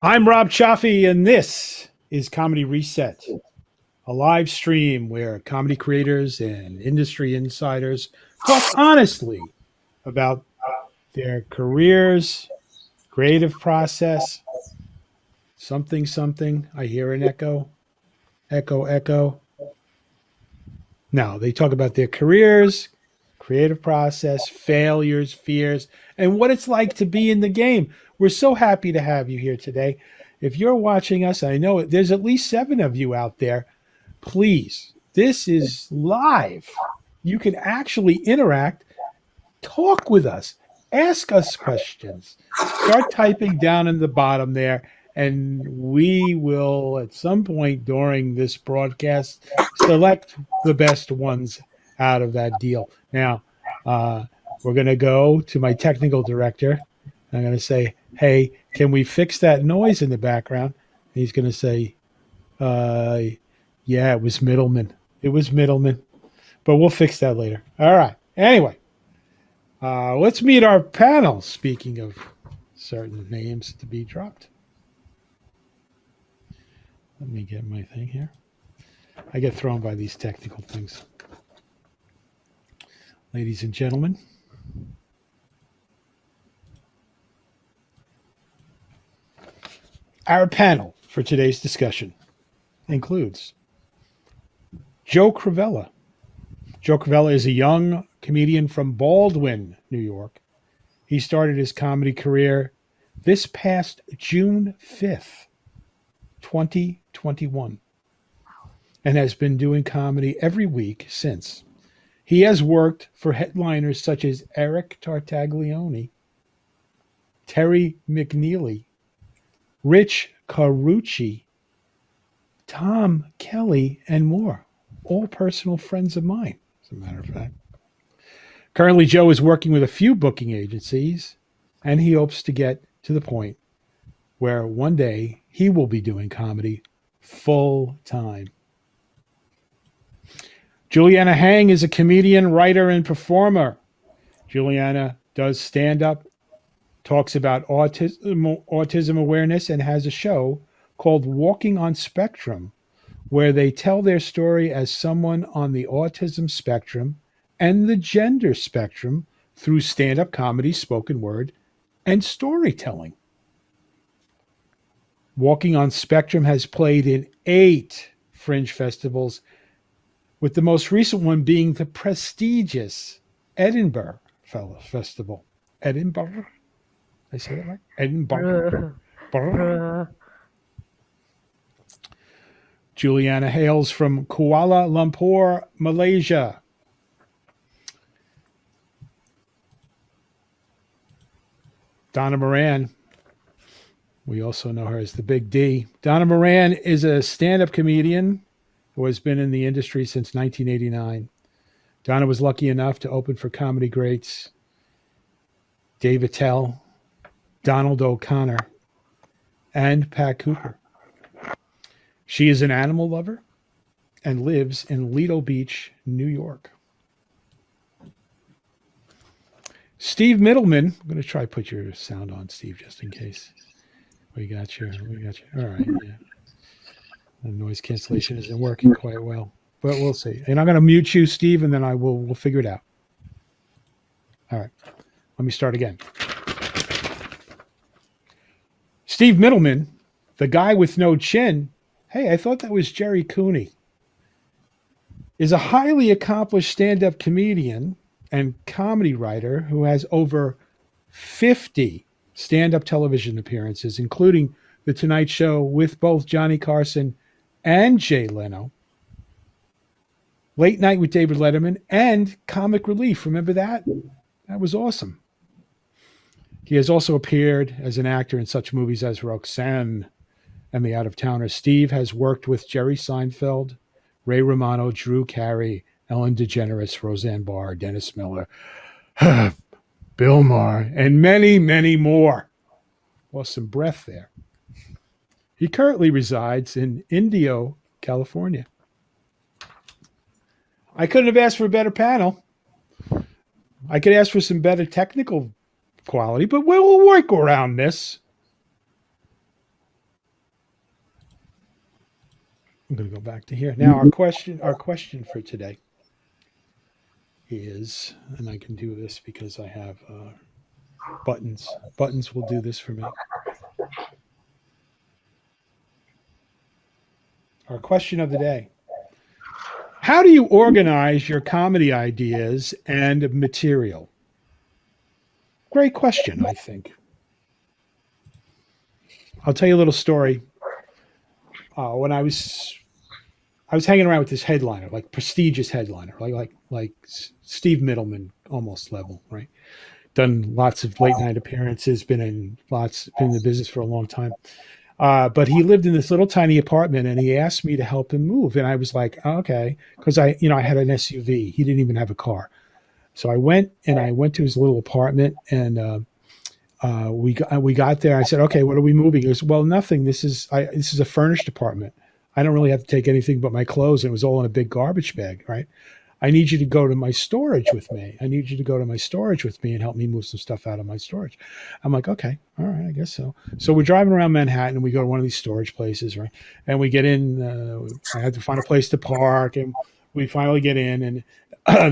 I'm Rob Chaffee, and this is Comedy Reset, a live stream where comedy creators and industry insiders talk honestly about their careers, creative process, something, something. I hear an echo, echo, echo. No, they talk about their careers, creative process, failures, fears, and what it's like to be in the game. We're so happy to have you here today. If you're watching us, I know there's at least 7 of you out there. Please, this is live. You can actually interact, talk with us, ask us questions. Start typing down in the bottom there, and we will, at some point during this broadcast, select the best ones out of that deal. Now, we're going to go to my technical director. I'm going to say, hey, can we fix that noise in the background? And he's going to say, uh, yeah, it was Mittleman. It was Mittleman, but we'll fix that later. All right. Anyway, let's meet our panel. Speaking of certain names to be dropped, let me get my thing here. I get thrown by these technical things. Ladies and gentlemen, our panel for today's discussion includes Joe Crovella. Joe Cavella is a young comedian from Baldwin, New York. He started his comedy career this past June 5th, 2021, and has been doing comedy every week since. He has worked for headliners such as Eric Tartaglione, Terry McNeely, Rich Carucci, Tom Kelly, and more. All personal friends of mine, as a matter of fact. Currently, Joe is working with a few booking agencies, and he hopes to get to the point where one day he will be doing comedy full time. Juliana Heng is a comedian, writer, and performer. Juliana does stand up, talks about autism awareness, and has a show called Walking on Spectrum, where they tell their story as someone on the autism spectrum and the gender spectrum through stand up comedy, spoken word, and storytelling. Walking on Spectrum has played in 8 fringe festivals, with the most recent one being the prestigious Edinburgh Festival. Edinburgh? Did I say that right? Edinburgh. Juliana hails from Kuala Lumpur, Malaysia. Donna Moran, we also know her as the Big D. Donna Moran is a stand-up comedian who has been in the industry since 1989. Donna was lucky enough to open for comedy greats Dave Attell, Donald O'Connor, and Pat Cooper. She is an animal lover and lives in Lido Beach, New York. Steve Mittleman, I'm going to try to put your sound on, Steve, just in case. We got you. All right, yeah. The noise cancellation isn't working quite well, but we'll see. And I'm going to mute you, Steve, and then we'll figure it out. All right, let me start again. Steve Mittleman, the guy with no chin. Hey, I thought that was Jerry Cooney. Is a highly accomplished stand-up comedian and comedy writer who has over 50 stand-up television appearances, including The Tonight Show with both Johnny Carson and Jay Leno, Late Night with David Letterman, and Comic Relief. Remember that? That was awesome. He has also appeared as an actor in such movies as Roxanne and The Out-of-Towners. Steve has worked with Jerry Seinfeld, Ray Romano, Drew Carey, Ellen DeGeneres, Roseanne Barr, Dennis Miller, Bill Maher, and many, many more. Lost some breath there. He currently resides in Indio, California. I couldn't have asked for a better panel. I could ask for some better technical quality, but we'll work around this. I'm going to go back to here. Now our question for today is, and I can do this because I have buttons. Buttons will do this for me. Our question of the day: how do you organize your comedy ideas and material? Great question, I think. I'll tell you a little story. When I was hanging around with this headliner, like prestigious headliner, like Steve Mittleman, almost level, right? Done lots of late night appearances, been in the business for a long time. But he lived in this little tiny apartment, and he asked me to help him move, and I was like, oh, okay, because I had an SUV. He didn't even have a car, so I went to his little apartment, and we got there. I said, okay, what are we moving? He goes, well, nothing. This is a furnished apartment. I don't really have to take anything but my clothes. And it was all in a big garbage bag, right? I need you to go to my storage with me. I need you to go to my storage with me and help me move some stuff out of my storage. I'm like, okay, all right, I guess so. So we're driving around Manhattan, and we go to one of these storage places, right? And we get in. I had to find a place to park, and we finally get in, and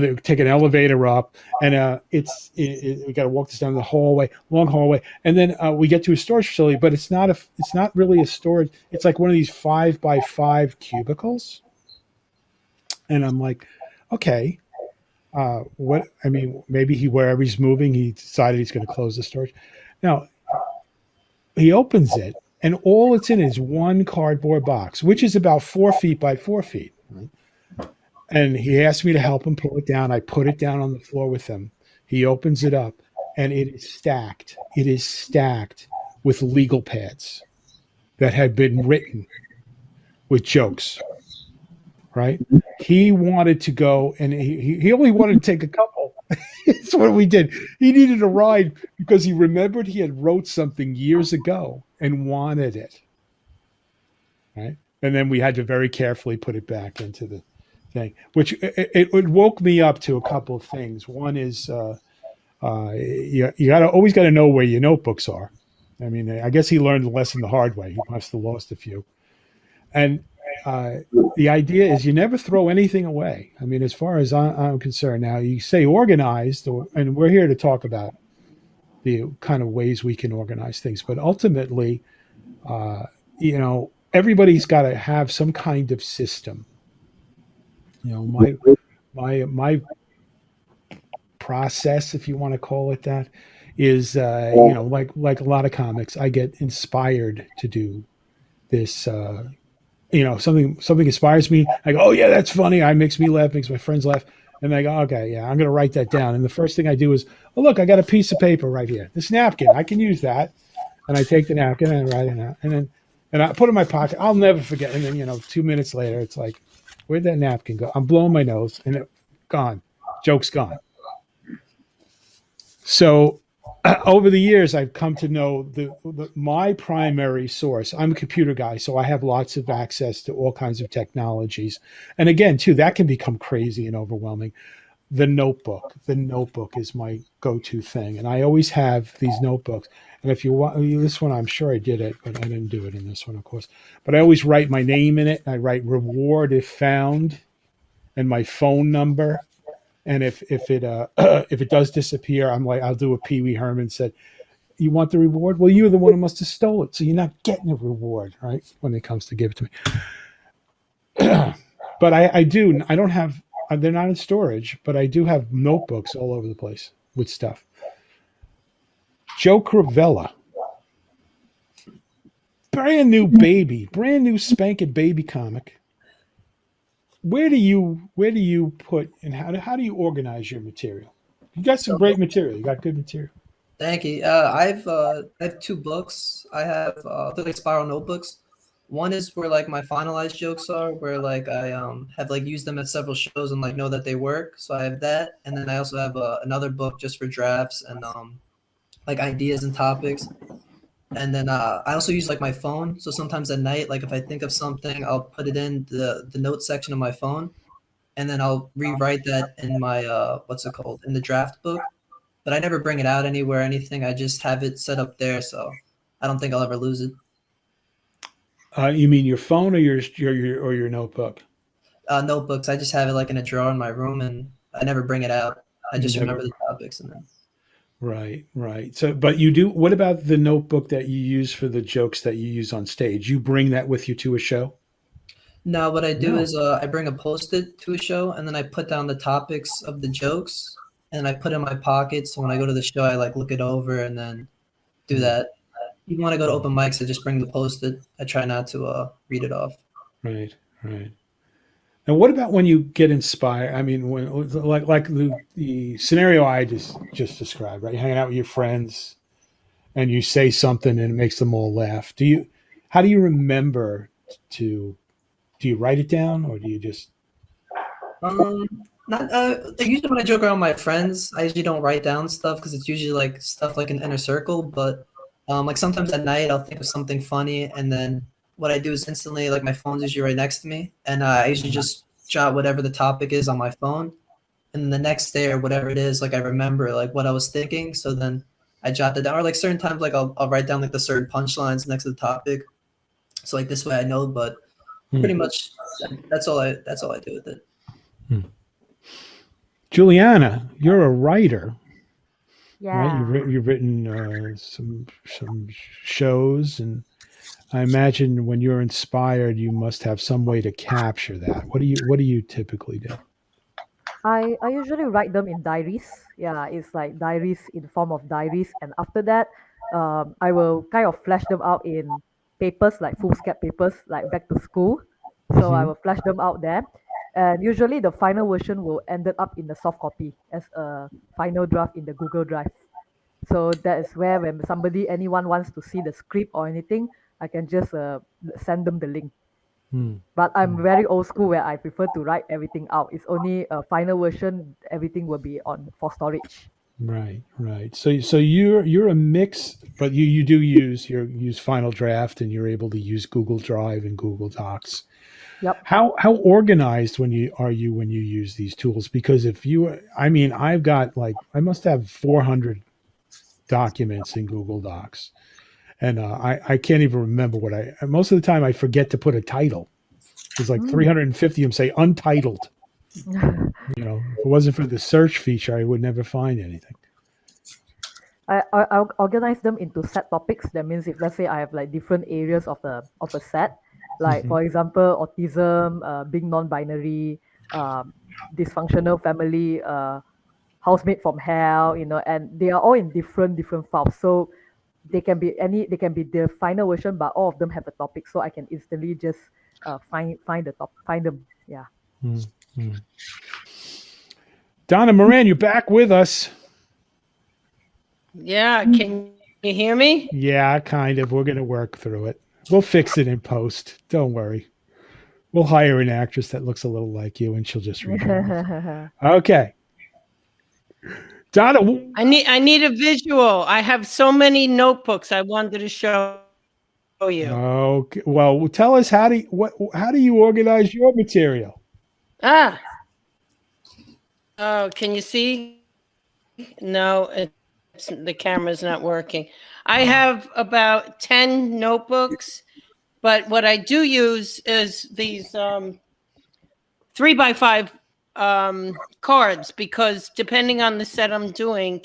they take an elevator up, and we got to walk this down the hallway, long hallway, and then we get to a storage facility, but it's not really a storage. It's like one of these 5x5 cubicles, and I'm like, okay, what? I mean, maybe wherever he's moving, he decided he's going to close the storage. Now he opens it, and all it's in is one cardboard box, which is about 4 feet by 4 feet. Right? And he asked me to help him pull it down. I put it down on the floor with him. He opens it up, and it is stacked. It is stacked with legal pads that had been written with jokes, right? He wanted to go, and he only wanted to take a couple. That's what we did. He needed a ride because he remembered he had wrote something years ago and wanted it, right? And then we had to very carefully put it back into the thing, which it woke me up to a couple of things. One is you always got to know where your notebooks are. I mean, I guess he learned the lesson the hard way. He must have lost a few. And the idea is you never throw anything away. I mean, as far as I'm concerned, now you say organized, and we're here to talk about the kind of ways we can organize things. But ultimately, everybody's got to have some kind of system. My process, if you want to call it that, is like a lot of comics, I get inspired to do this. Something inspires me. I go, oh yeah, that's funny. It makes me laugh, makes my friends laugh, and I go, okay, yeah, I'm going to write that down. And the first thing I do is, oh look, I got a piece of paper right here. This napkin, I can use that. And I take the napkin and I write it out, and I put it in my pocket. I'll never forget. And then 2 minutes later, it's like, where'd that napkin go? I'm blowing my nose, and it gone. Joke's gone. So over the years, I've come to know my primary source. I'm a computer guy, so I have lots of access to all kinds of technologies. And again, too, that can become crazy and overwhelming. The notebook is my go-to thing. And I always have these notebooks. And if you want this one, I'm sure I did it, but I didn't do it in this one, of course. But I always write my name in it. I write reward if found and my phone number. And if it does disappear, I'm like, I'll do a Pee Wee Herman said, you want the reward? Well, you're the one who must have stole it. So you're not getting a reward, right? When it comes to give it to me. But I don't have, they're not in storage, but I do have notebooks all over the place with stuff. Joe Crovella, brand new spanking baby comic. Where do you put, and how do you organize your material? You got some great material. You got good material. Thank you. I have 2 books. I have they're like spiral notebooks. One is where like my finalized jokes are, where like I have like used them at several shows and like know that they work. So I have that, and then I also have another book just for drafts and like ideas and topics. And then I also use like my phone. So sometimes at night, like if I think of something, I'll put it in the note section of my phone, and then I'll rewrite that in my in the draft book. But I never bring it out anywhere or anything. I just have it set up there, so I don't think I'll ever lose it. You mean your phone or your notebook? Notebooks. I just have it like in a drawer in my room, and I never bring it out. I You just remember never. the topics, and then Right, right. So, but you do. What about the notebook that you use for the jokes that you use on stage? You bring that with you to a show? no. What I do No. is I bring a post-it to a show, and then I put down the topics of the jokes, and I put in my pocket. So when I go to the show, I like look it over and then do Mm, that. Even when I go to open mics, I just bring the post-it. I try not to read it off. right, right. And what about when you get inspired? I mean, when like the scenario I just described, right? You're hanging out with your friends and you say something and it makes them all laugh. How do you remember to, do you write it down or do you just, Um, not usually when I joke around with my friends, I usually don't write down stuff because it's usually like stuff like an inner circle. But like sometimes at night I'll think of something funny, and then what I do is instantly like my phone's usually right next to me, and I usually just jot whatever the topic is on my phone, and the next day or whatever it is, like I remember like what I was thinking, so then I jot that down. Or like certain times, like I'll write down like the certain punchlines next to the topic, so like this way I know. But hmm, pretty much that's all I do with it. hmm. Juliana, you're a writer, right? Yeah. You've written some shows, and I imagine when you're inspired, you must have some way to capture that. What do you typically do? I usually write them in diaries. Yeah, it's like diaries in form of diaries, and after that, I will kind of flash them out in papers like foolscap papers, like back to school. So I Hmm. will flash them out there, and usually the final version will ended up in the soft copy as a final draft in the Google Drive. So that is where when anyone wants to see the script or anything, I can just send them the link. Hmm. But I'm Hmm. very old school where I prefer to write everything out. It's only a final version, everything will be on for storage. Right, right. So you're a mix, but you do use Final Draft, and you're able to use Google Drive and Google Docs. Yep. How organized when you use these tools? Because if you, I mean, I've got like I must have 400 documents in Google Docs, and I can't even remember what I. Most of the time, I forget to put a title. There's like Mm. 350 of them say untitled. You know, if it wasn't for the search feature, I would never find anything. I'll organize them into set topics. That means if let's say I have like different areas of a set, like Hmm. for example, autism, being non-binary, dysfunctional family, housemate from hell, and they are all in different files. So they can be the final version, but all of them have a topic, so I can instantly just find them. Yeah. Hmm. Donna Moran, you're back with us. Yeah, can you hear me? Yeah, kind of. We're going to work through it. We'll fix it in post. Don't worry. We'll hire an actress that looks a little like you and she'll just read your lines. Okay. Donna. I need a visual. I have so many notebooks I wanted to show you. Okay. Well, tell us how do you organize your material? Ah. Oh, can you see? No, the camera's not working. I have about 10 notebooks, but what I do use is these 3x5 cards, because depending on the set I'm doing,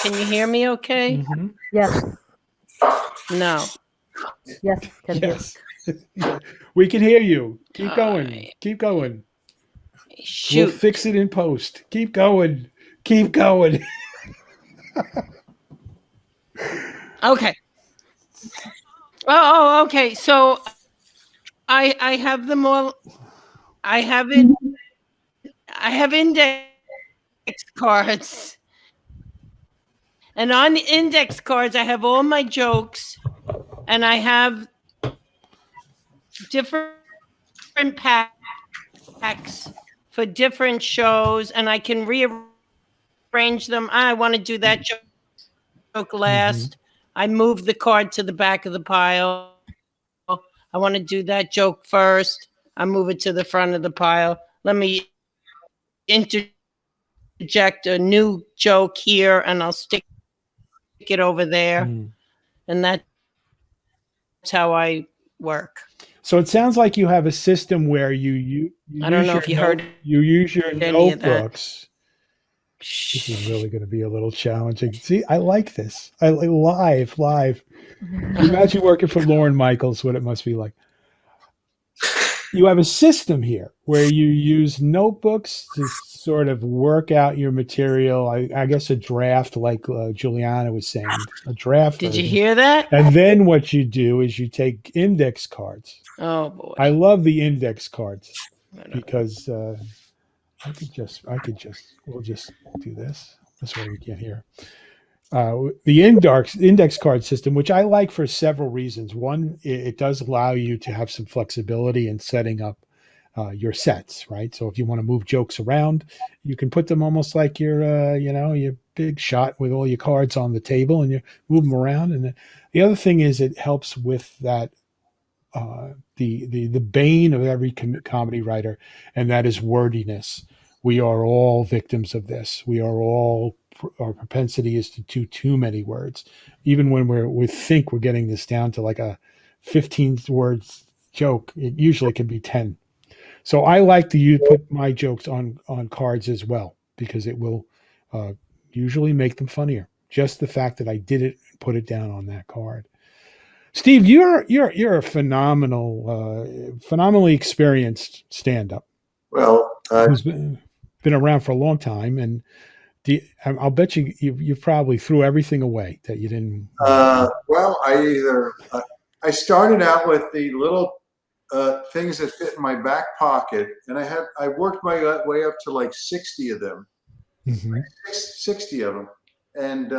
can you hear me okay? Mm-hmm. Yes. No. Yes. Can hear. Yes. We can hear you. Keep going. Keep going. We'll Shoot. fix it in post. Keep going. Keep going. Okay. Oh, okay. So I have them all. I have it. I have index cards, and on the index cards I have all my jokes, and I have different packs for different shows, and I can rearrange them. I want to do that joke last. I move the card to the back of the pile. I want to do that joke first. I move it to the front of the pile. Let me interject a new joke here, and I'll stick it over there. Mm. And that's how I work. So it sounds like you have a system where you I don't know if you heard you use your any of that. notebooks. This is really going to be a little challenging. See, I like this. I like live. Imagine working for Lauren Michaels, what it must be like. You have a system here where you use notebooks to sort of work out your material. I guess a draft, like Juliana was saying, a draft. Did you version. hear that? And then what you do is you take index cards. Oh boy. I love the index cards because we'll just do this. This way we can't hear. The index card system, which I like for several reasons. One, it does allow you to have some flexibility in setting up your sets, right? So if you want to move jokes around, you can put them almost like your big shot with all your cards on the table, and you move them around. And the other thing is it helps with that the bane of every comedy writer, and that is wordiness. We are all victims of this. Our propensity is to do too many words. Even when we think we're getting this down to like a 15 words joke, it usually can be 10. So I like to put my jokes on cards as well, because it will usually make them funnier. Just the fact that I did it and put it down on that card. Steve, you're a phenomenally experienced stand-up. Well, who's been around for a long time, and I'll bet you probably threw everything away that you didn't. Well, I started out with the little things that fit in my back pocket, and I worked my way up to like 60 of them, 60 of them, and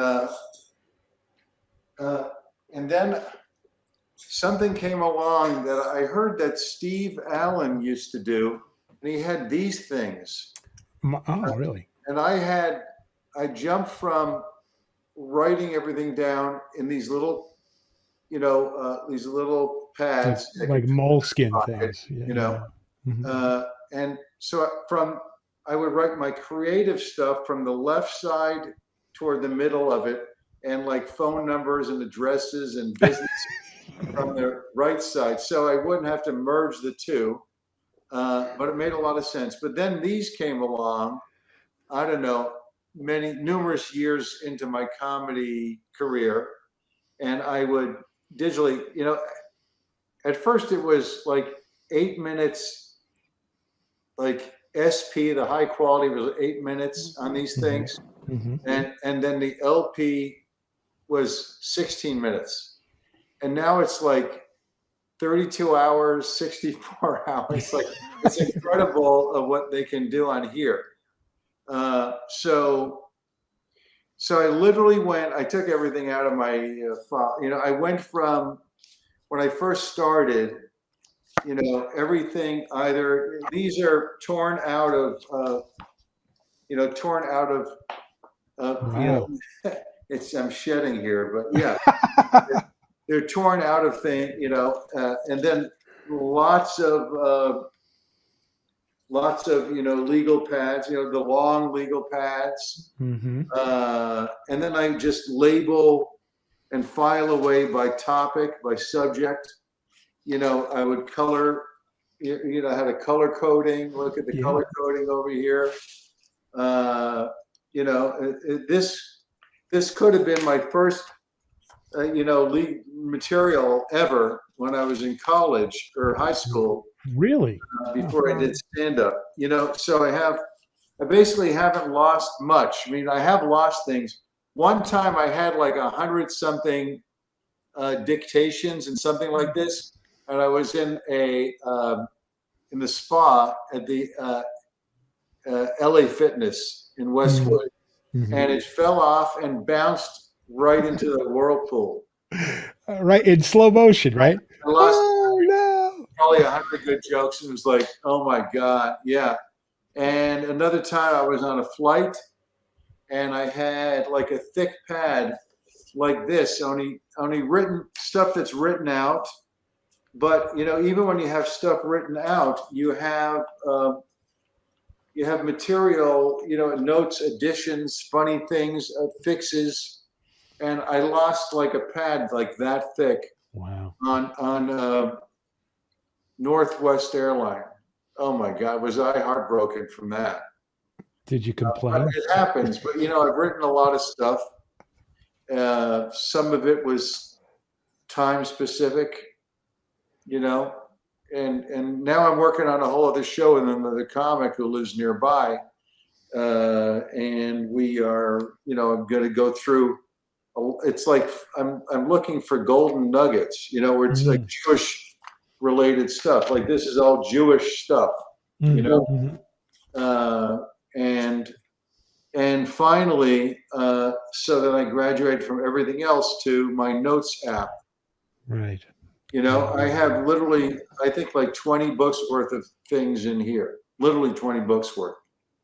then something came along that I heard that Steve Allen used to do, and he had these things. Oh, really? And I jumped from writing everything down in these little, these little pads, like moleskin things, and so I would write my creative stuff from the left side toward the middle of it, and like phone numbers and addresses and business from the right side, so I wouldn't have to merge the two. But it made a lot of sense. But then these came along, I don't know, numerous years into my comedy career, and I would digitally, at first it was like 8 minutes, like SP, the high quality was 8 minutes on these things, and then the LP was 16 minutes. And now it's like 32 hours, 64 hours. Like, it's incredible of what they can do on here. So I literally I took everything out of my file. I went from when I first started, everything, either these are torn out of, wow. I'm shedding here, but yeah. They're torn out of things, and then lots of legal pads, the long legal pads, and then I just label and file away by topic, by subject. I would color, I had a color coding. Look at the color coding over here. This could have been my first material ever when I was in college or high school. Really? Before I did stand-up, so I basically haven't lost much. I mean, I have lost things. One time I had like 100-something dictations and something like this, and I was in in the spa at the LA Fitness in Westwood, and it fell off and bounced right into the whirlpool. Right, in slow motion, right? I lost no. probably 100 good jokes, and it was like, oh my God, yeah. And another time I was on a flight, and I had like a thick pad like this, only written stuff that's written out. But even when you have stuff written out, you have material, notes, additions, funny things, fixes. And I lost like a pad like that thick. Wow. On Northwest Airline. Oh my God, was I heartbroken from that. Did you complain? It happens, but I've written a lot of stuff. Some of it was time specific, and now I'm working on a whole other show with another comic who lives nearby. And we are, I'm going to go through. It's like I'm looking for golden nuggets, where it's like Jewish related stuff. Like this is all Jewish stuff, and finally, so that I graduated from everything else to my notes app. Right. I have literally, I think like 20 books worth of things in here. Literally 20 books worth.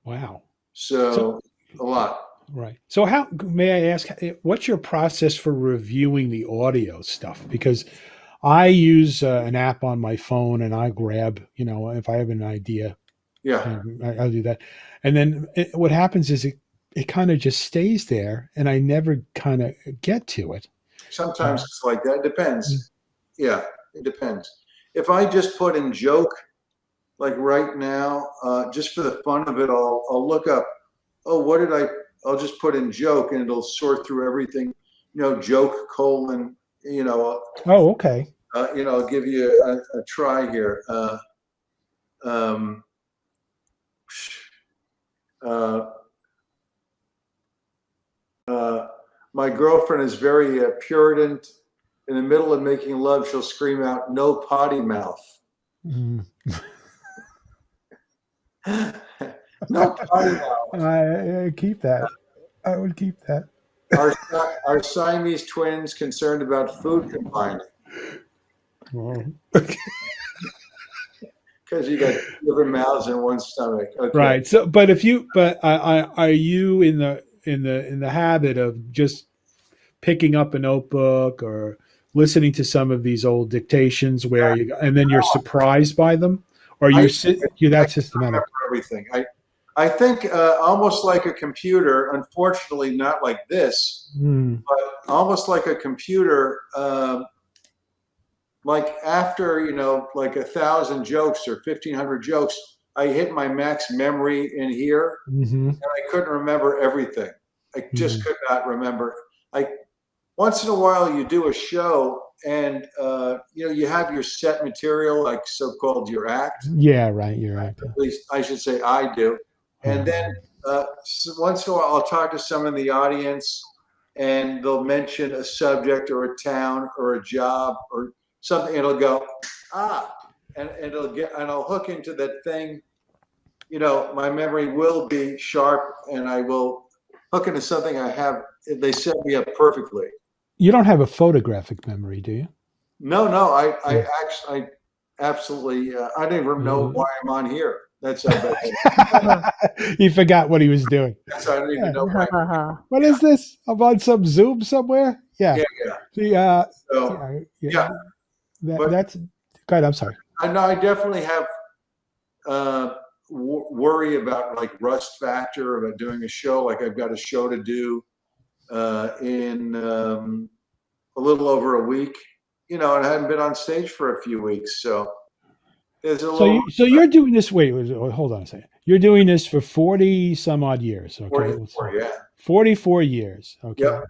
Wow. So a lot. Right. So how, may I ask, what's your process for reviewing the audio stuff? Because I use an app on my phone and I grab, if I have an idea, I'll do that. And then what happens is it kind of just stays there and I never kind of get to it. Sometimes it's like that. It depends. Yeah, it depends. If I just put in joke, like right now, just for the fun of it, I'll look up, I'll just put in joke and it'll sort through everything, joke colon, Oh, okay. I'll give you a try here. My girlfriend is very Puritan. In the middle of making love, she'll scream out, "No potty mouth." No potty mouth. I keep that. I would keep that. Our Siamese twins concerned about food combining. Because you got different mouths in one stomach. Okay. Right. So, but are you in the habit of just picking up a notebook or listening to some of these old dictations and then you're surprised by them, or you're that systematic? Everything. I think almost like a computer. Unfortunately, not like this, but almost like a computer. Like after like 1,000 jokes or 1,500 jokes, I hit my max memory in here, and I couldn't remember everything. I just could not remember. Once in a while, you do a show, and you have your set material, like so-called your act. Yeah, right. Your act. At least I should say I do. And then once in a while, I'll talk to some in the audience, and they'll mention a subject or a town or a job or something. It'll go, and I'll hook into that thing. My memory will be sharp, and I will hook into something I have. They set me up perfectly. You don't have a photographic memory, do you? No. I actually, absolutely. I don't even know why I'm on here. That's how bad. He forgot what he was doing. I don't even know why. What is this? I'm on some Zoom somewhere. Yeah. That's. That's good. I'm sorry. I know. I definitely have worry about like rust factor about doing a show. Like I've got a show to do in a little over a week, and I haven't been on stage for a few weeks. So there's a little. So you're doing this. Wait, hold on a second. You're doing this for 40 some odd years. Okay. 44, yeah. 44 years. Okay. Yep.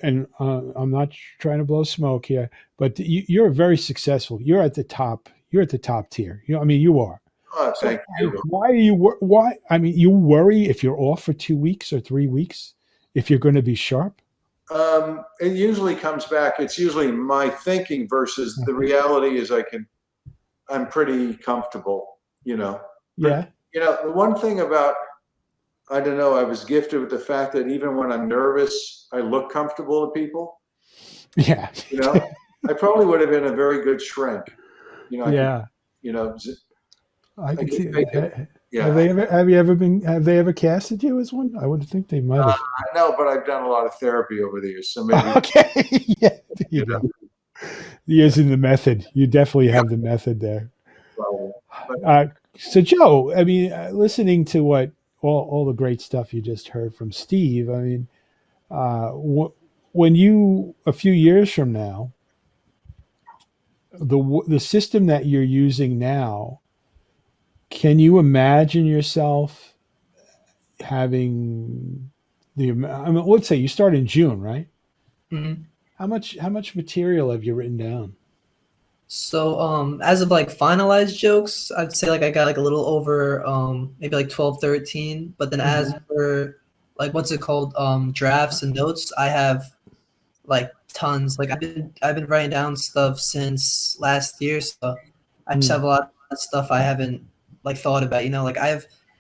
And I'm not trying to blow smoke here, but you're very successful. You're at the top. You're at the top tier. You are. Oh, thank you. Why are you? Why? I mean, you worry if you're off for 2 weeks or 3 weeks, if you're going to be sharp. It usually comes back. It's usually my thinking versus the reality is I'm pretty comfortable, Yeah. But, the one thing about, I don't know, I was gifted with the fact that even when I'm nervous, I look comfortable to people. Yeah. I probably would have been a very good shrink. Yeah. I can see that. Yeah. Have they ever casted you as one? I would think they might have. No, but I've done a lot of therapy over the years, so maybe. Okay. Yeah. Years in the method. You definitely have the method there. So Joe, I mean, listening to what all the great stuff you just heard from Steve, I mean, when you, a few years from now, the system that you're using now, can you imagine yourself having I mean, let's say you start in June, right? Mhm. How much material have you written down? So as of like finalized jokes, I'd say like I got like a little over maybe like 12, 13. But then as for like what's it called? Drafts and notes, I have like tons. Like I've been writing down stuff since last year, so I just have a lot of stuff I haven't like thought about. You know, like I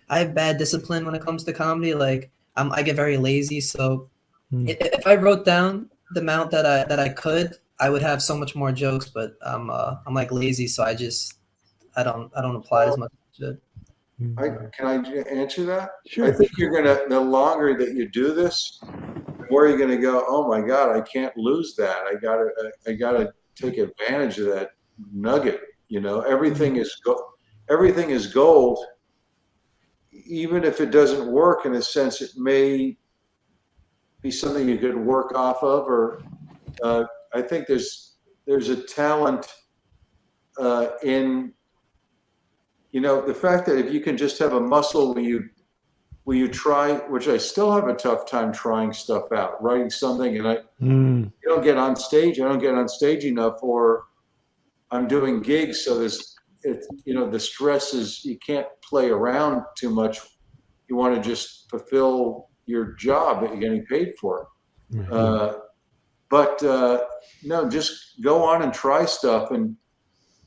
have bad discipline when it comes to comedy. Like I get very lazy, so if I wrote down the amount that I could, I would have so much more jokes. But I'm like lazy, so I don't apply it as much as I should. Can I answer that? Sure. I think the longer that you do this, the more you're gonna go, oh my God, I can't lose that. I gotta take advantage of that nugget. You know, everything is gold. Even if it doesn't work, in a sense, it may be something you could work off of, or I think there's a talent in, you know, the fact that if you can just have a muscle where you try, which I still have a tough time trying stuff out, writing something, and you don't get on stage. I don't get on stage enough, or I'm doing gigs, so the stress is, you can't play around too much. You want to just fulfill your job that you're getting paid for. But no, just go on and try stuff, and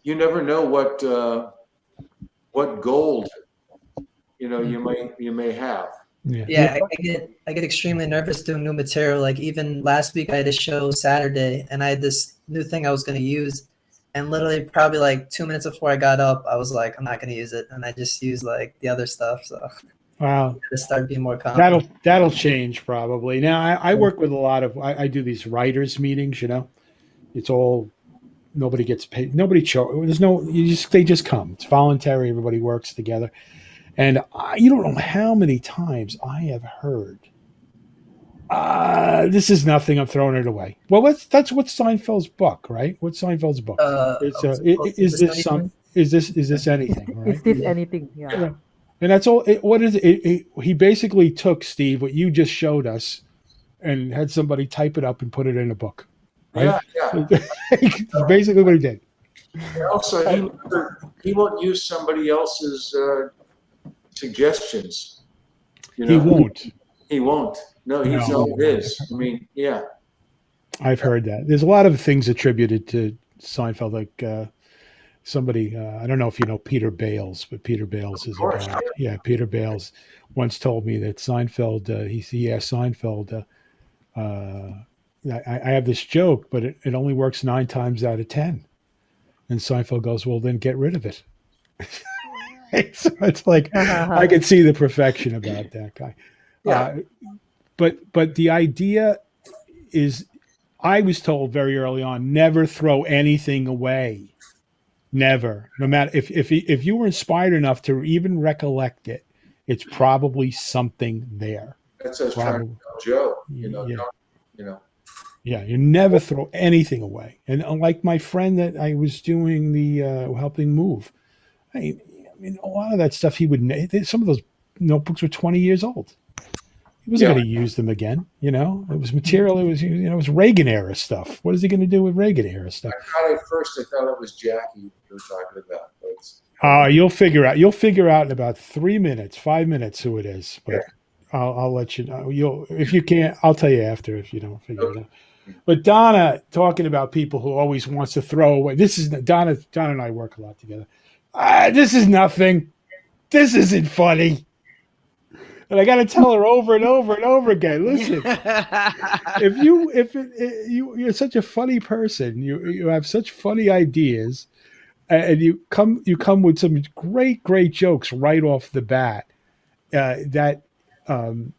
you never know what gold you may have. Yeah, I get extremely nervous doing new material. Like even last week, I had a show Saturday, and I had this new thing I was going to use, and literally probably like 2 minutes before I got up, I was like, I'm not going to use it, and I just used like the other stuff. So Wow. just start being more confident. That'll change probably. Now I work with a lot of I do these writers meetings. You know, it's all, nobody gets paid. There's no, they just come. It's voluntary. Everybody works together. And you don't know how many times I have heard, this is nothing, I'm throwing it away. Well, that's what Seinfeld's book, right? What's Seinfeld's book? Is this anything? Right? Is this anything? Yeah. And that's all. What is it? He basically took, Steve, what you just showed us, and had somebody type it up and put it in a book. Right? Yeah. Basically what he did. Also, he won't use somebody else's suggestions. You know? He won't. He won't. No, he's all his. I mean, yeah. I've heard that. There's a lot of things attributed to Seinfeld, like somebody, I don't know if you know Peter Bales, but Peter Bales is a guy. Yeah, Peter Bales once told me that Seinfeld, he asked Seinfeld, I have this joke, but it only works 9 times out of 10. And Seinfeld goes, well, then get rid of it. So it's like, I can see the perfection about that guy. Yeah. But the idea is, I was told very early on, never throw anything away. Never. No matter if you were inspired enough to even recollect it, it's probably something there. That's us trying to tell Joe. Yeah, you never throw anything away. And like my friend that I was doing the helping move, I mean, a lot of that stuff some of those notebooks were 20 years old. He wasn't going to use them again. You know, it was material. It was Reagan era stuff. What is he going to do with Reagan era stuff? At first I thought it was Jackie you were talking about. You'll figure out in about 5 minutes who it is. But I'll let you know. If you can't, I'll tell you after if you don't figure it out. But Donna, talking about people who always wants to throw away. This is Donna and I work a lot together. This is nothing. This isn't funny. And I got to tell her over and over and over again. Listen, you're such a funny person, you have such funny ideas, and you come with some great jokes right off the bat. And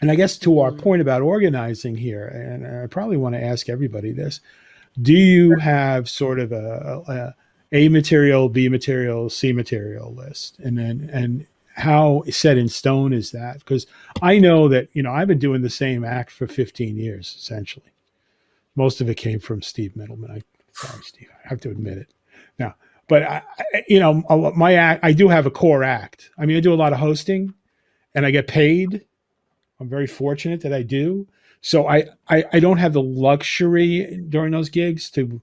I guess to our point about organizing here, and I probably want to ask everybody this: do you have sort of a material, B material, C material list, and how set in stone is that? Because I know that, I've been doing the same act for 15 years, essentially. Most of it came from Steve Mittleman. Sorry, Steve. I have to admit it. Now, but my act, I do have a core act. I mean, I do a lot of hosting, and I get paid. I'm very fortunate that I do. So I don't have the luxury during those gigs to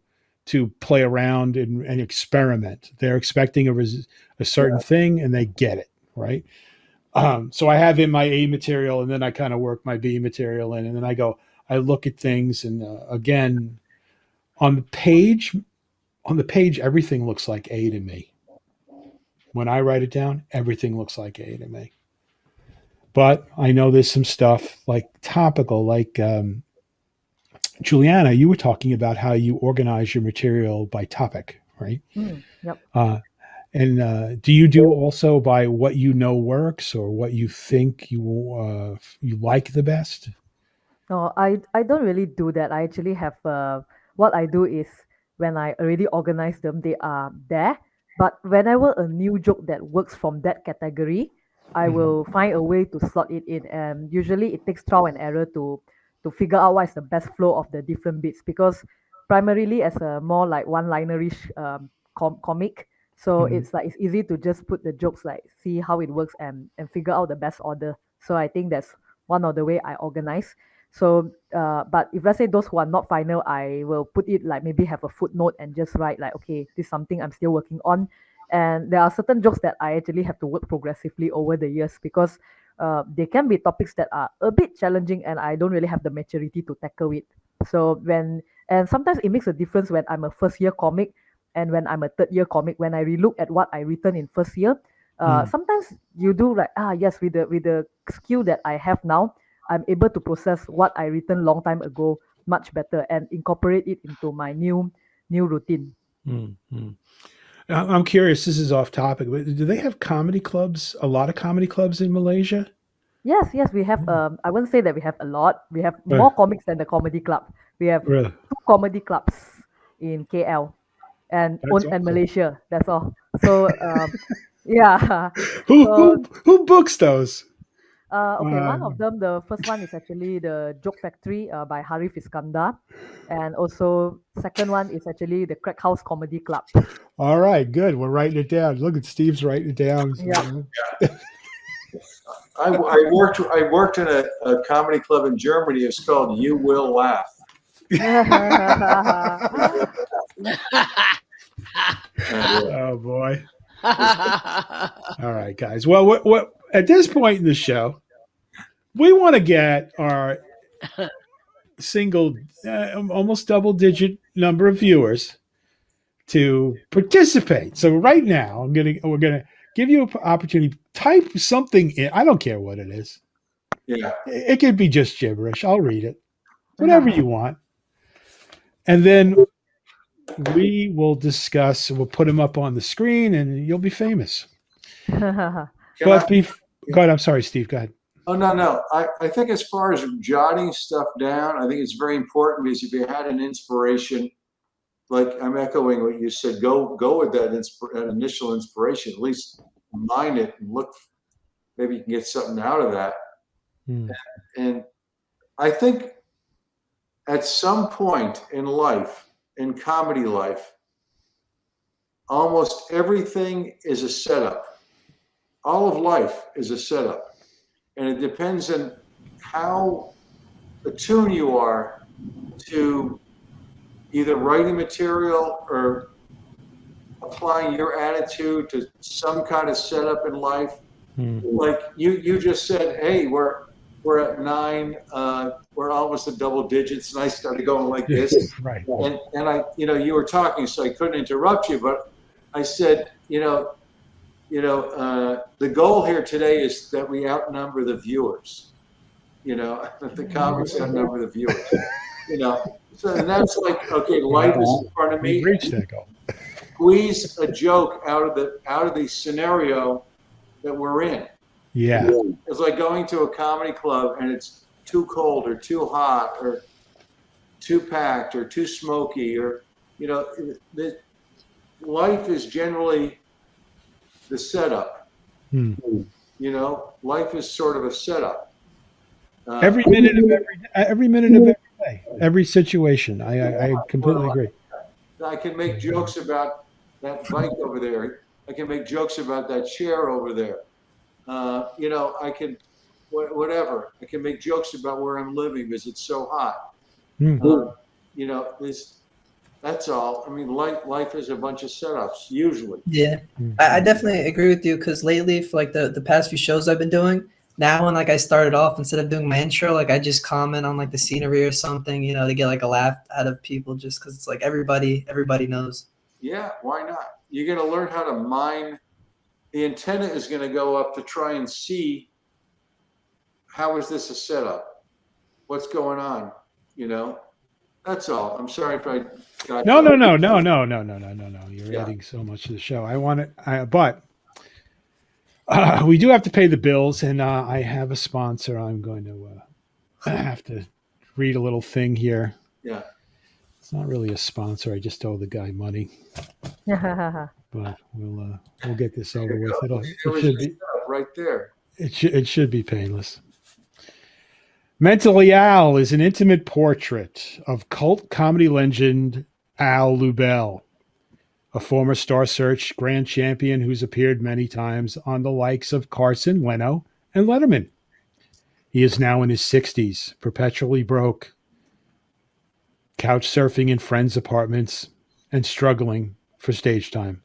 play around and experiment. They're expecting a certain thing, and they get it, right? So I have in my A material, and then I kind of work my B material in, and then I look at things, and again, on the page, everything looks like A to me. When I write it down, everything looks like A to me. But I know there's some stuff like topical, like Juliana, you were talking about how you organize your material by topic, right? Yep. And do you do also by what you know works or what you think you like the best? No, I don't really do that. I actually have what I do is when I already organize them, they are there. But whenever a new joke that works from that category, I will find a way to slot it in. And usually it takes trial and error to figure out what is the best flow of the different bits because primarily as a more like one-linerish comic, so Mhm. it's easy to just put the jokes like see how it works and figure out the best order. So I think that's one of the way I organize. So, but if let's say those who are not final, I will put it like maybe have a footnote and just write like, okay, this is something I'm still working on. And there are certain jokes that I actually have to work progressively over the years because they can be topics that are a bit challenging and I don't really have the maturity to tackle it. So and sometimes it makes a difference when I'm a first year comic and when I'm a third year comic, when I relook at what I written in first year, sometimes you do like, yes, with the skill that I have now, I'm able to process what I written long time ago much better and incorporate it into my new routine. Mm-hmm. I'm curious. This is off topic, but do they have comedy clubs? A lot of comedy clubs in Malaysia? Yes, we have. I wouldn't say that we have a lot. We have Uh, more comics than the comedy club. We have really? 2 comedy clubs in KL That's and awesome. Malaysia. That's all. So yeah. Who So who who books those? okay, one Uh, of them, the first one is actually the Joke Factory by Harif Iskandar, and also second one is actually the Crack House Comedy Club. all right, good. We're writing it down. Look at Steve's writing it down. Yeah. I worked in a comedy club in Germany. It's called You Will Laugh. Oh boy. All right, guys. Well, what at this point in the show, we want to get our single, almost double-digit number of viewers to participate. So right now, we're gonna give you an opportunity. Type something in. I don't care what it is. Yeah. It could be just gibberish. I'll read it. Whatever you want, and then we will discuss. We'll put them up on the screen, and you'll be famous. Can But I, go ahead. I'm sorry, Steve. Go ahead. Oh, no. I think as far as jotting stuff down, I think it's very important because if you had an inspiration, like I'm echoing what you said, go with that initial inspiration, at least mine it and look, maybe you can get something out of that. And I think at some point in life, in comedy life, almost everything is a setup. All of life is a setup. And it depends on how attuned you are to either writing material or applying your attitude to some kind of setup in life. Like you just said, hey, we're at 9, we're almost at double digits, and I started going like this. Right. And I, you were talking, so I couldn't interrupt you, but I said, the goal here today is that we outnumber the viewers. That the comics outnumber the viewers. So and that's like, okay, life is in front of me. We've reached that goal. Squeeze a joke out of the scenario that we're in. Yeah. It's like going to a comedy club and it's too cold or too hot or too packed or too smoky or life is generally the setup. Life is sort of a setup. Every minute of every day, every situation. I completely agree. I can make jokes about that bike over there. I can make jokes about that chair over there. I can, whatever. I can make jokes about where I'm living because it's so hot. That's all. I mean, life is a bunch of setups, usually. Yeah, I definitely agree with you because lately, for like the past few shows I've been doing, now when like I started off, instead of doing my intro, like I just comment on like the scenery or something, to get like a laugh out of people, just because it's like everybody knows. Yeah, why not? You're going to learn how to mine. The antenna is going to go up to try and see how is this a setup? What's going on? That's all. I'm sorry if I got No. You're adding so much to the show. But we do have to pay the bills, and I have a sponsor. I'm going to have to read a little thing here. Yeah. It's not really a sponsor. I just owe the guy money. But we'll get this over with. It should be right there. It should be painless. Mentally Al is an intimate portrait of cult comedy legend Al Lubella, a former Star Search grand champion who's appeared many times on the likes of Carson, Leno, and Letterman. He is now in his 60s, perpetually broke, couch surfing in friends' apartments, and struggling for stage time.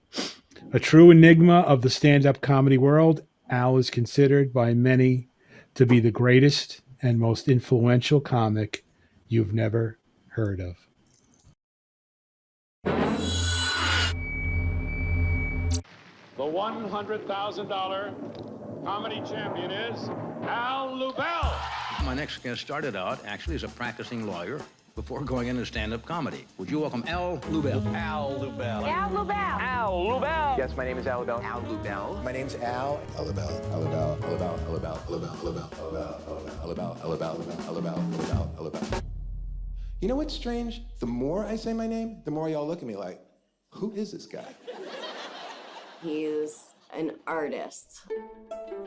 A true enigma of the stand-up comedy world, Al is considered by many to be the greatest and most influential comic you've never heard of. The $100,000 comedy champion is Al Lubella. My next guest started out actually as a practicing lawyer before going into stand-up comedy. Would you welcome Al Lubella? Al Lubella. Al Lubella. Al Lubella. Yes, my name is Al Lubella. Al Lubella. My name's Al. Al Lubella. Al Lubella. Al Lubella. Al Lubella. Al Lubella. Al Lubella. Al Lubella. Al Lubella. Al Lubella. Al Lubella. You know what's strange? The more I say my name, the more y'all look at me like, who is this guy? He's an artist.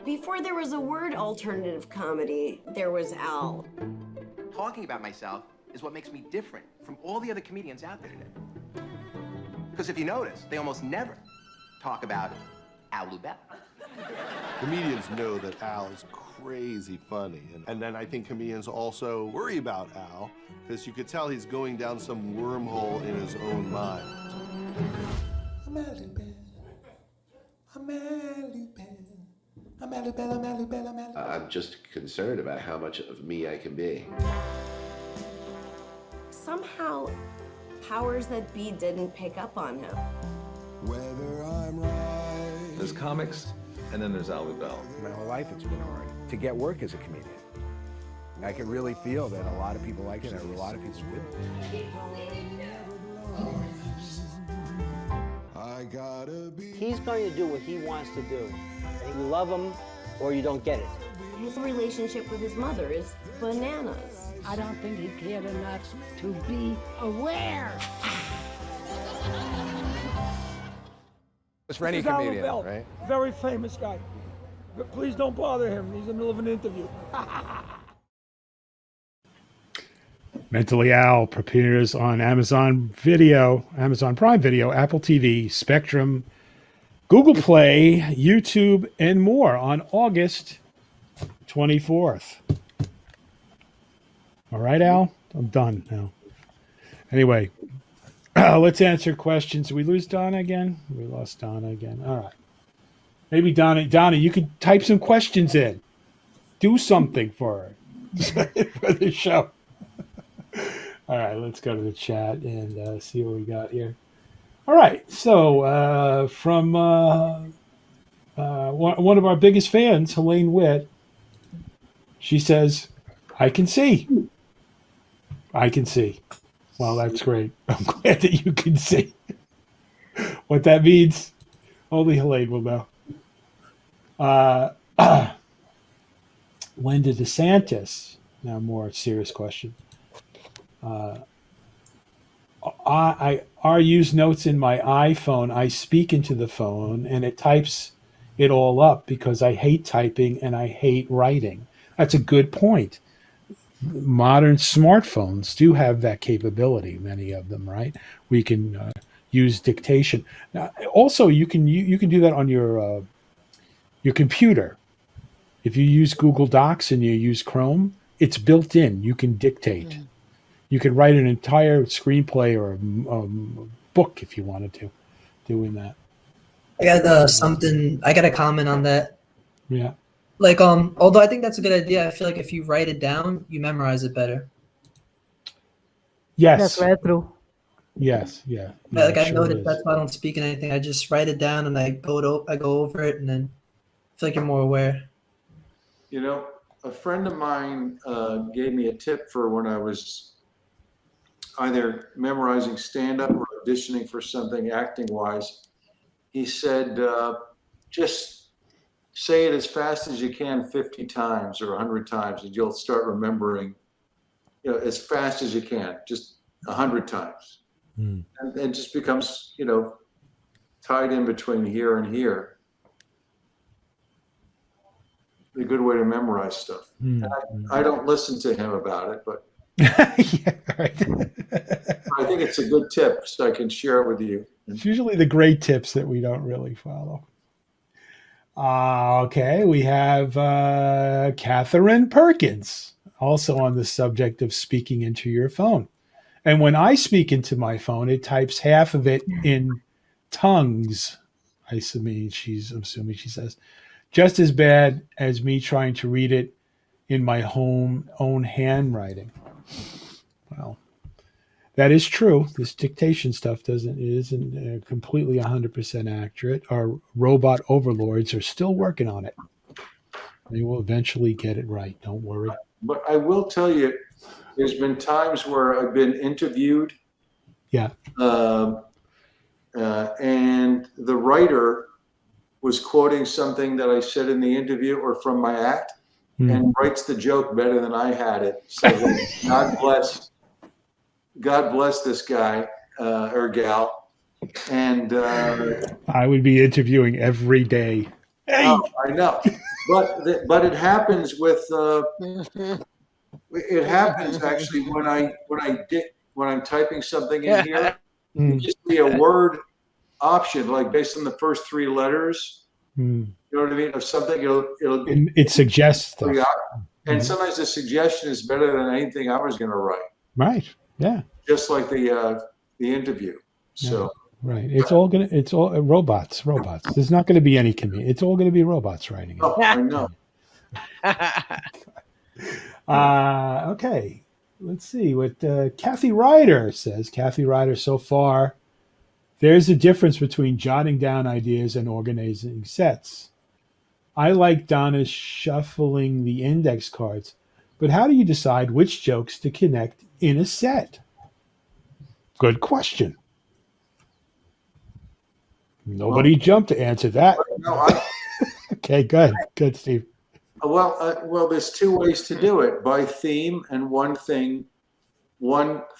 Before there was a word alternative comedy, there was Al. Talking about myself is what makes me different from all the other comedians out there today. Because if you notice, they almost never talk about Al Lubella. Comedians know that Al is crazy funny. And then I think comedians also worry about Al because you could tell he's going down some wormhole in his own mind. I'm Al Lubella. I'm Al Lubella. I'm Al Lubella, I'm Al Lubella, I'm Al Lubella. I'm just concerned about how much of me I can be. Somehow, powers that be didn't pick up on him. Whether I'm right. There's comics, and then there's Al Lubella. My whole life it's been hard to get work as a comedian. I can really feel that a lot of people like it and a lot of people wouldn't. He's going to do what he wants to do. And you love him or you don't get it. His relationship with his mother is bananas. I don't think he cared enough to be aware. It's for any comedian, right? Very famous guy. But please don't bother him. He's in the middle of an interview. Mentally Al premieres on Amazon Video, Amazon Prime Video, Apple TV, Spectrum, Google Play, YouTube, and more on August 24th. All right, Al? I'm done now. Anyway, let's answer questions. Did we lose Donna again? We lost Donna again. All right. Maybe Donna, you could type some questions in. Do something for her for the show. All right, let's go to the chat and see what we got here. All right, so from one of our biggest fans, Helene Witt, she says, I can see. I can see. Well, that's great. I'm glad that you can see. What that means, only Helene will know. Linda DeSantis, now more serious question. I use notes in my iPhone. I speak into the phone and it types it all up because I hate typing and I hate writing. That's a good point. modern smartphones do have that capability. Many of them, right? We can use dictation. Now, also, you can do that on your computer. If you use Google Docs and you use Chrome, it's built in. You can dictate. You could write an entire screenplay or a book if you wanted to, doing that. I got something. I got a comment on that. Yeah. Like, although I think that's a good idea, I feel like if you write it down, you memorize it better. Yes. That's very true. Yes. Yeah. Yeah, like I sure noticed is. that's why I don't speak in anything. I just write it down and I go over it, and then I feel like you're more aware. You know, a friend of mine gave me a tip for when I was either memorizing stand-up or auditioning for something acting-wise. He said, just say it as fast as you can 50 times or 100 times, and you'll start remembering, as fast as you can, just 100 times. And it just becomes, tied in between here and here. A good way to memorize stuff. I don't listen to him about it, but yeah, right. I think it's a good tip, so I can share it with you. It's usually the great tips that we don't really follow. Okay, we have Catherine Perkins, also on the subject of speaking into your phone. And when I speak into my phone, it types half of it in tongues. I'm assuming she says, just as bad as me trying to read it in my own handwriting. Well, that is true. This dictation stuff isn't completely 100% accurate. Our robot overlords are still working on it. They will eventually get it right. Don't worry. But I will tell you, there's been times where I've been interviewed. Yeah. And the writer was quoting something that I said in the interview or from my act, and writes the joke better than I had it. So God bless this guy or gal. And I would be interviewing every day. Hey! Oh, I know, but it happens with it happens actually when I'm typing something in here. You just see a word option, like based on the first three letters. You know what I mean? Of something, it suggests stuff. And sometimes the suggestion is better than anything I was going to write. Right. Yeah. Just like the interview. So. Right. It's all robots. There's not going to be any community. It's all going to be robots writing it. Oh, I know. Okay. Let's see what Kathy Ryder says. Kathy Ryder, so far, there's a difference between jotting down ideas and organizing sets. I like Donna's shuffling the index cards, but how do you decide which jokes to connect in a set? Good question. Nobody jumped to answer that. No, Okay, good, Steve. Well, there's two ways to do it: by theme and one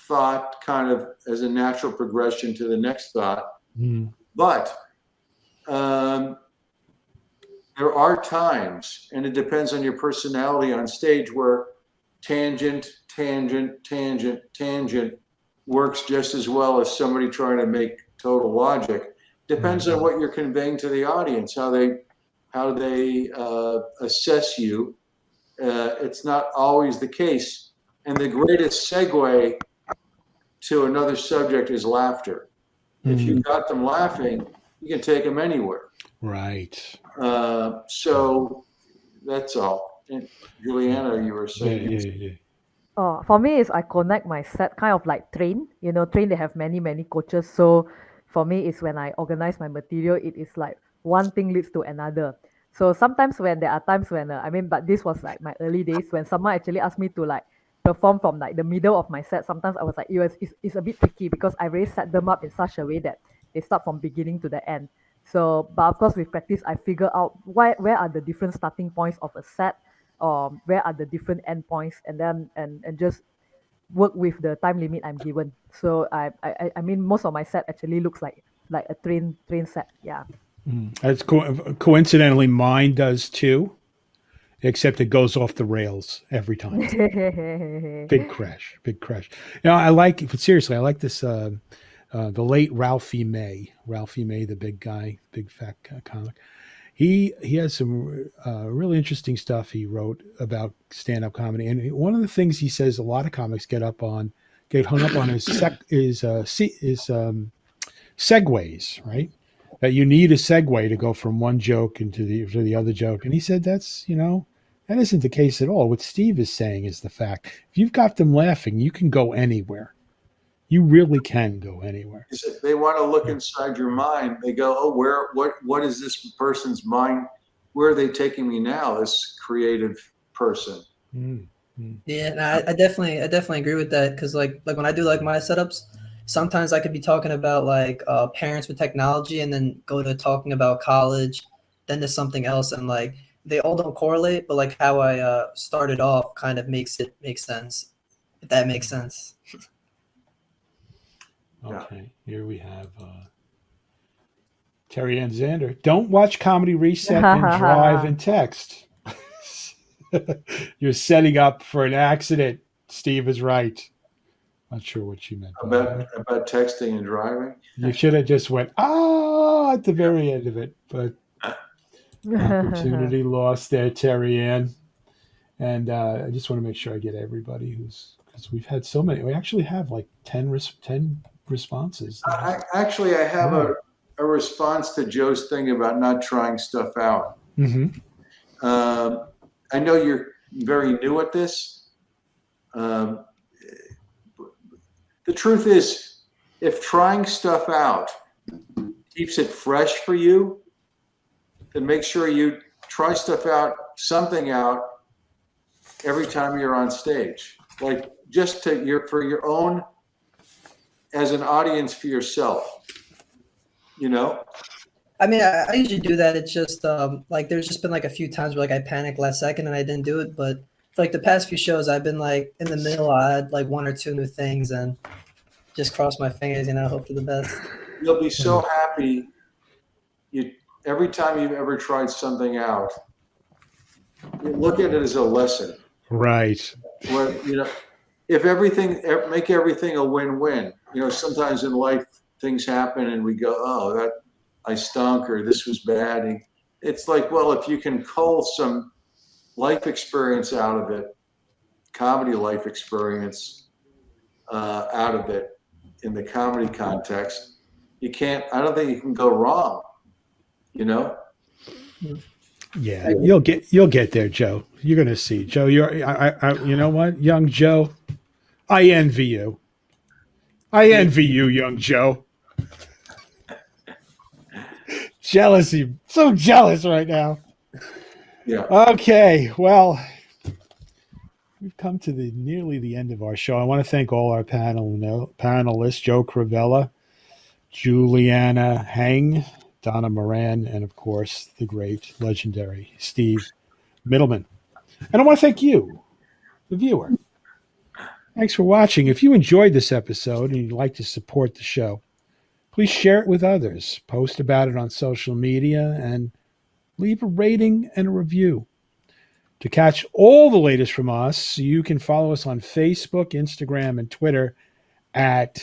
thought, kind of as a natural progression to the next thought. But there are times, and it depends on your personality on stage, where tangent works just as well as somebody trying to make total logic. Depends on what you're conveying to the audience, how they assess you. It's not always the case. And the greatest segue to another subject is laughter. If you got them laughing, you can take them anywhere. Right. So that's all. And Juliana, you were saying. Yeah. For me, is I connect my set kind of like train. Train, they have many coaches. So for me, it's when I organize my material, it is like one thing leads to another. So sometimes when there are times when, but this was like my early days when someone actually asked me to like perform from like the middle of my set. Sometimes I was like, it's a bit tricky because I already set them up in such a way that they start from beginning to the end. So, but of course with practice, I figure out where are the different starting points of a set, where are the different end points, and then and just work with the time limit I'm given. So I mean most of my set actually looks like a train set. Yeah. That's coincidentally mine does too. except it goes off the rails every time. Big crash. I like, but seriously, I like this. The late Ralphie May, the big guy, big fat comic. He has some really interesting stuff he wrote about stand-up comedy, and one of the things he says a lot of comics get hung up on is segues, right? That you need a segue to go from one joke into the other joke, and he said that isn't the case at all. What Steve is saying is the fact: if you've got them laughing, you can go anywhere. You really can go anywhere. They want to look inside your mind. They go, oh, what is this person's mind? Where are they taking me now? This creative person. Mm-hmm. Yeah, I definitely agree with that, because like when I do like my setups, sometimes I could be talking about like parents with technology, and then go to talking about college, then to something else, and like they all don't correlate, but like how I started off kind of makes sense, if that makes sense. Okay, here we have Terry Ann Zander. Don't watch Comedy Reset and drive and text. You're setting up for an accident. Steve is right. Not sure what she meant. About texting and driving? You should have just went, at the very end of it. But opportunity lost there, Terry Ann. And I just want to make sure I get everybody because we've had so many. We actually have like 10 responses. I have a response to Joe's thing about not trying stuff out. Mm-hmm. I know you're very new at this. The truth is, if trying stuff out keeps it fresh for you, then make sure you try something out every time you're on stage. Like just for your own, as an audience for yourself, I mean, I usually do that. It's just like there's just been like a few times where like I panicked last second and I didn't do it. But for like the past few shows, I've been like in the middle. I had like one or two new things and just cross my fingers, hope for the best. You'll be so happy. Every time you've ever tried something out, you look at it as a lesson. Right. Where, make everything a win-win. Sometimes in life things happen and we go, oh, that I stunk, or this was bad. And it's like, well, if you can cull some life experience out of it, comedy life experience out of it in the comedy context, I don't think you can go wrong, Yeah, you'll get there, Joe. You're going to see, Joe. You know what, young Joe? I envy you. Young Joe. Jealousy. So jealous right now. Yeah. Okay. Well, we've come to nearly the end of our show. I want to thank all our panelists, Joe Crovella, Juliana Heng, Donna Moran, and of course, the great, legendary Steve Mittleman. And I want to thank you, the viewer. Thanks for watching. If you enjoyed this episode and you'd like to support the show, please share it with others, post about it on social media, and leave a rating and a review. To catch all the latest from us, you can follow us on Facebook, Instagram, and Twitter at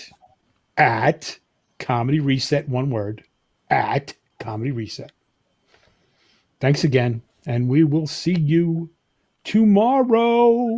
Comedy Reset, one word, at Comedy Reset. Thanks again, and we will see you tomorrow.